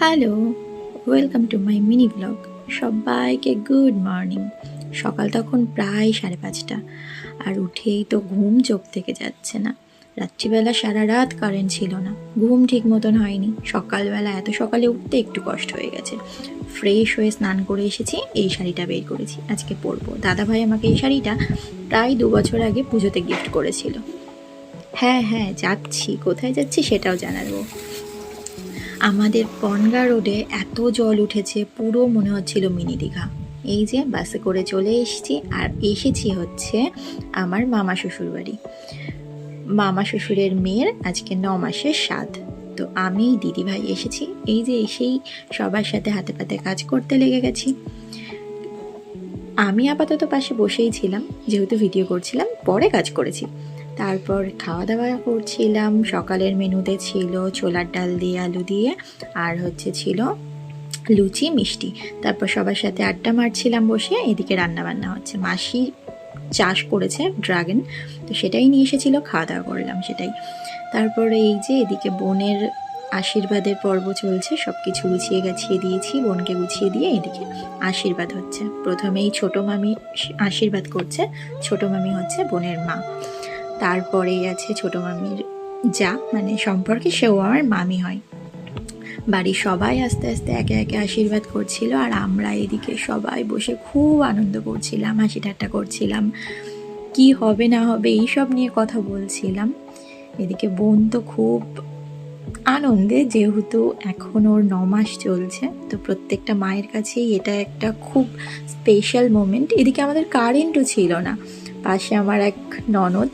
Hello, welcome to my mini blog. সবাইকে good morning. সকাল তখন প্রায় 5:30, আর উঠেই তো ঘুম চোখ থেকে যাচ্ছে না। রাত্রিবেলা সারা রাত কারেন্ট ছিল না, ঘুম ঠিক মতন হয়নি। সকালবেলা এত সকালে উঠতে একটু কষ্ট হয়ে গেছে। ফ্রেশ হয়ে স্নান করে এসেছি, এই শাড়িটা বের করেছি, আজকে পরবো। দাদাভাই আমাকে এই শাড়িটা প্রায় 2 বছর আগে পুজোতে গিফট করেছিল। হ্যাঁ হ্যাঁ, যাচ্ছি, কোথায় যাচ্ছি সেটাও জানাবো। আমাদের বনগা রোডে এত জল উঠেছে, পুরো মনে হচ্ছিল মিনি দীঘা। এই যে বাসে করে চলে এসেছি, আর এসেছি হচ্ছে আমার মামা শ্বশুর বাড়ি। মামা শ্বশুরের মেয়ের আজকে 9 মাসের স্বাদ। তো আমি দিদিভাই এসেছি, এই যে এসেই সবার সাথে হাতে পাতে কাজ করতে লেগে গেছি। আমি আপাতত পাশে বসেই ছিলাম, যেহেতু ভিডিও করছিলাম, পরে কাজ করেছি। তারপর খাওয়া দাওয়া করছিলাম। সকালের মেনুতে ছিল ছোলার ডাল দিয়ে আলু দিয়ে, আর ছিল লুচি মিষ্টি। তারপর সবার সাথে আড্ডা মারছিলাম বসে। এদিকে রান্না বান্না হচ্ছে, মাসি চাষ করেছে ড্রাগন, তো সেটাই নিয়ে এসেছিলো, খাওয়া দাওয়া করলাম সেটাই। তারপরে এই যে এদিকে বোনের আশীর্বাদের পর্ব চলছে, সব কিছু গুছিয়ে গাছিয়ে দিয়েছি, বোনকে গুছিয়ে দিয়ে এদিকে আশীর্বাদ হচ্ছে। প্রথমেই ছোটো মামি আশীর্বাদ করছে, ছোটো মামি হচ্ছে বোনের মা। তারপরেই আছে ছোটো মামির যা, মানে সম্পর্কে সেও আমার মামি হয়। বাড়ির সবাই আস্তে আস্তে একে একে আশীর্বাদ করছিল, আর আমরা এদিকে সবাই বসে খুব আনন্দ করছিলাম, হাসি ঠাট্টা করছিলাম, কি হবে না হবে এইসব নিয়ে কথা বলছিলাম। এদিকে বোন তো খুব আনন্দে, যেহেতু এখন ওর 9 মাস চলছে, তো প্রত্যেকটা মায়ের কাছেই এটা একটা খুব স্পেশাল মোমেন্ট। এদিকে আমাদের কারেন্টও ছিল না। পাশে আমার এক ননদ,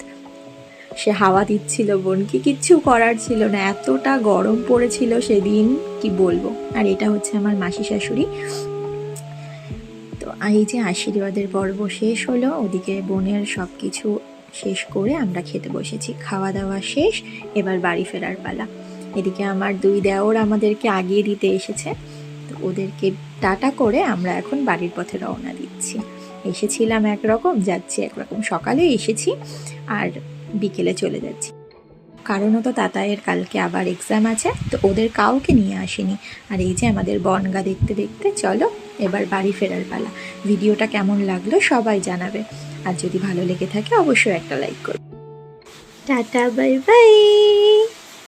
সে হাওয়া দিচ্ছিল বোনকে, কিচ্ছু করার ছিল না, এতটা গরম পড়েছিল সেদিন কি বলবো। আর এটা হচ্ছে আমার মাসি শাশুড়ি। তো এই যে আশীর্বাদের পর্ব শেষ হলো, ওদিকে বোনের সব কিছু শেষ করে আমরা খেতে বসেছি। খাওয়া দাওয়া শেষ, এবার বাড়ি ফেরার পালা। এদিকে আমার 2 দেওর আমাদেরকে আগিয়ে দিতে এসেছে, তো ওদেরকে টাটা করে আমরা এখন বাড়ির পথে রওনা দিচ্ছি। এসেছিলাম একরকম, যাচ্ছি একরকম। সকালে এসেছি আর বিকেলে চলে যাচ্ছি, কারণ তো তাতায়ের কালকে আবার এক্সাম আছে, তো ওদের কাউকে নিয়ে আসিনি। আর এই যে আমাদের বনগা দেখতে দেখতে চলো এবার বাড়ি ফেরার পালা। ভিডিওটা কেমন লাগলো সবাই জানাবে, আর যদি ভালো লেগে থাকে অবশ্যই একটা লাইক করো। Tata, bye bye.